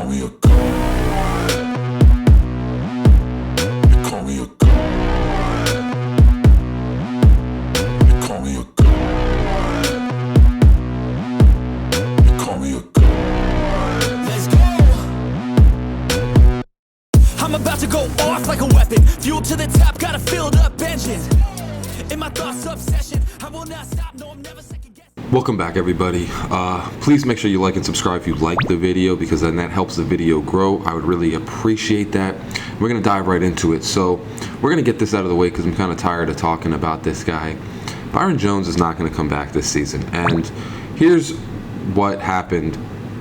call me a god. They call me a god. They call me a god. They call me a god. Let's go. I'm about to go off like a weapon. Fuel to the top, got a filled up engine. In my thoughts obsession, I will not stop, no I'm never second guessing. Welcome back, everybody. Please make sure you like and subscribe if you like the video, because then that helps the video grow. I would really appreciate that. We're gonna dive right into it. So we're gonna get this out of the way because I'm kind of tired of talking about this guy. Byron Jones is not gonna come back this season. And here's what happened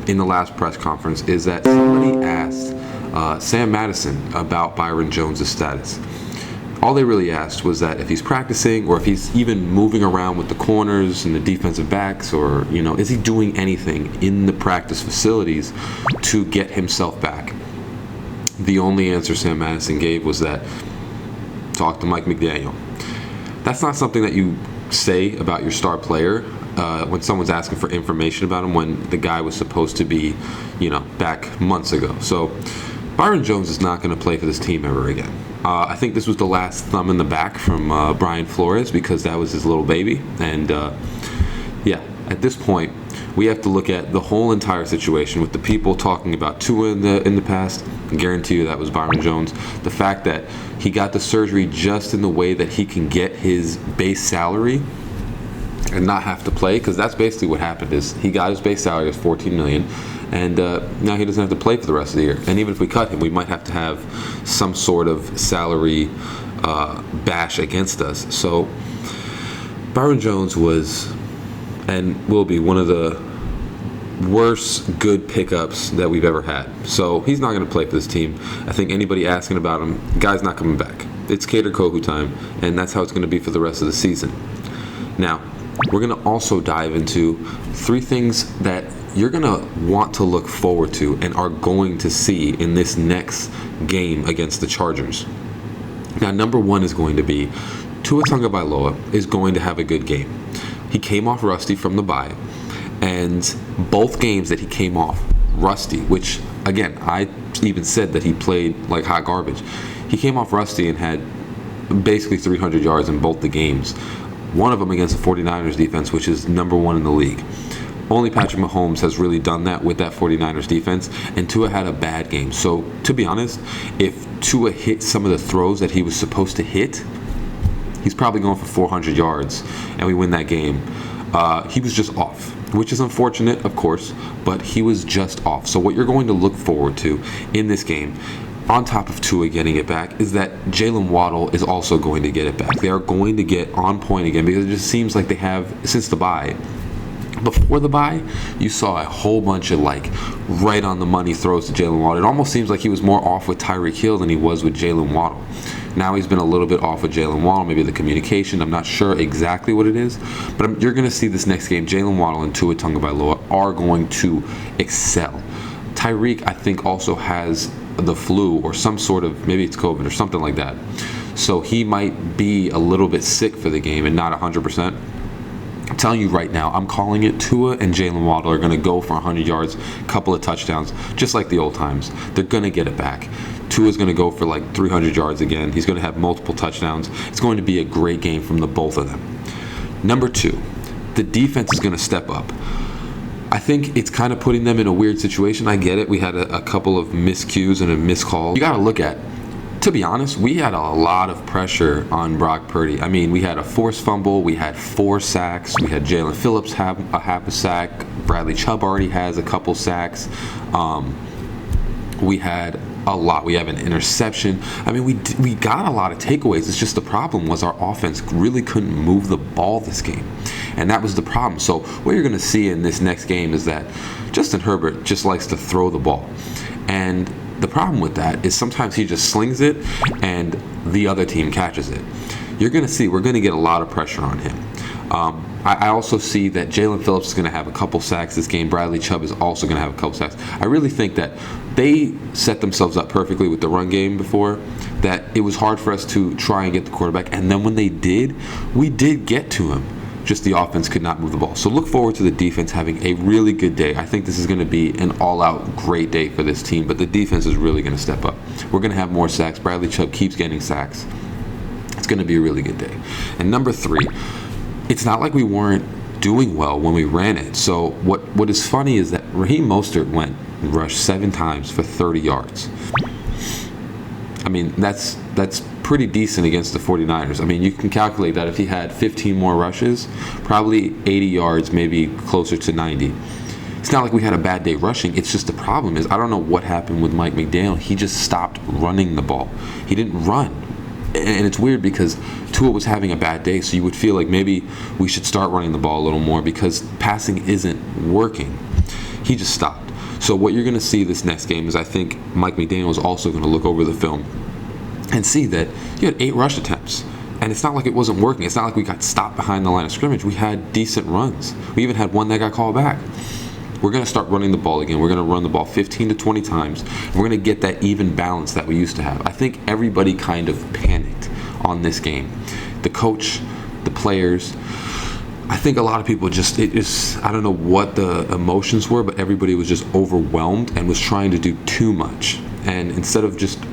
in the last press conference is that somebody asked Sam Madison about Byron Jones' status. All they really asked was that if he's practicing or if he's even moving around with the corners and the defensive backs, or, you know, is he doing anything in the practice facilities to get himself back? The only answer Sam Madison gave was that talk to Mike McDaniel. That's not something that you say about your star player when someone's asking for information about him when the guy was supposed to be, you know, back months ago. So Byron Jones is not going to play for this team ever again. I think this was the last thumb in the back from Brian Flores, because that was his little baby. And yeah, at this point, we have to look at the whole entire situation with the people talking about Tua in the past. I guarantee you that was Byron Jones. The fact that he got the surgery just in the way that he can get his base salary and not have to play, because that's basically what happened. Is he got his base salary as $14 million. And now he doesn't have to play for the rest of the year. And even if we cut him, we might have to have some sort of salary bash against us. So Byron Jones was and will be one of the worst good pickups that we've ever had. So he's not going to play for this team. I think anybody asking about him, guy's not coming back. It's Cater Kohu time, and that's how it's going to be for the rest of the season. Now, we're going to also dive into 3 things that you're going to want to look forward to and are going to see in this next game against the Chargers. Now, number 1 is going to be Tua Tagovailoa is going to have a good game. He came off rusty from the bye, and both games that he came off rusty, which, again, I even said that he played like hot garbage. He came off rusty and had basically 300 yards in both the games. One of them against the 49ers defense, which is number 1 in the league. Only Patrick Mahomes has really done that with that 49ers defense, and Tua had a bad game. So, to be honest, if Tua hit some of the throws that he was supposed to hit, he's probably going for 400 yards, and we win that game. He was just off, which is unfortunate, of course, but he was just off. So what you're going to look forward to in this game, on top of Tua getting it back, is that Jalen Waddle is also going to get it back. They are going to get on point again, because it just seems like they have since the bye. Before the bye, you saw a whole bunch of right on the money throws to Jalen Waddle. It almost seems like he was more off with Tyreek Hill than he was with Jalen Waddle. Now he's been a little bit off with Jalen Waddle, maybe the communication. I'm not sure exactly what it is, but you're going to see this next game, Jalen Waddle and Tua Tagovailoa are going to excel. Tyreek, I think, also has the flu or some sort of, maybe it's COVID or something like that. So he might be a little bit sick for the game and not 100%. I'm telling you right now, I'm calling it. Tua and Jalen Waddle are going to go for 100 yards, a couple of touchdowns, just like the old times. They're going to get it back. Tua's going to go for 300 yards again. He's going to have multiple touchdowns. It's going to be a great game from the both of them. Number 2, the defense is going to step up. I think it's kind of putting them in a weird situation. I get it. We had a couple of miscues and a missed call. You got to look at, to be honest, we had a lot of pressure on Brock Purdy. I mean, we had a forced fumble, we had 4 sacks, we had Jalen Phillips have a sack, Bradley Chubb already has a couple sacks. We had a lot. We have an interception. I mean, we got a lot of takeaways. It's just the problem was our offense really couldn't move the ball this game, and that was the problem. So what you're going to see in this next game is that Justin Herbert just likes to throw the ball, and the problem with that is sometimes he just slings it and the other team catches it. You're going to see we're going to get a lot of pressure on him. I also see that Jalen Phillips is going to have a couple sacks this game. Bradley Chubb is also going to have a couple sacks. I really think that they set themselves up perfectly with the run game before, that it was hard for us to try and get the quarterback. And then when they did, we did get to him. just the offense could not move the ball. So look forward to the defense having a really good day. I think this is going to be an all-out great day for this team, but the defense is really going to step up. We're going to have more sacks. Bradley Chubb keeps getting sacks. It's going to be a really good day. And number 3, it's not like we weren't doing well when we ran it. So what is funny is that Raheem Mostert went and rushed 7 times for 30 yards. I mean, that's pretty decent against the 49ers. I mean, you can calculate that if he had 15 more rushes, probably 80 yards, maybe closer to 90. It's not like we had a bad day rushing. It's just the problem is I don't know what happened with Mike McDaniel. He just stopped running the ball. He didn't run. And it's weird because Tua was having a bad day, so you would feel like maybe we should start running the ball a little more because passing isn't working. He just stopped. So what you're going to see this next game is I think Mike McDaniel is also going to look over the film and see that you had 8 rush attempts. And it's not like it wasn't working. It's not like we got stopped behind the line of scrimmage. We had decent runs. We even had one that got called back. We're going to start running the ball again. We're going to run the ball 15 to 20 times. We're going to get that even balance that we used to have. I think everybody kind of panicked on this game. The coach, the players. I think a lot of people just, I don't know what the emotions were, but everybody was just overwhelmed and was trying to do too much. And instead of just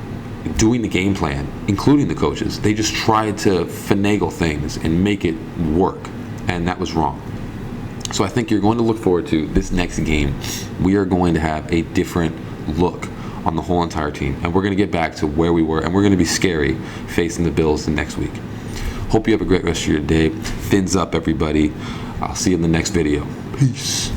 doing the game plan, including the coaches, they just tried to finagle things and make it work. And that was wrong. So I think you're going to look forward to this next game. We are going to have a different look on the whole entire team. And we're going to get back to where we were. And we're going to be scary facing the Bills the next week. Hope you have a great rest of your day. Fins up, everybody. I'll see you in the next video. Peace.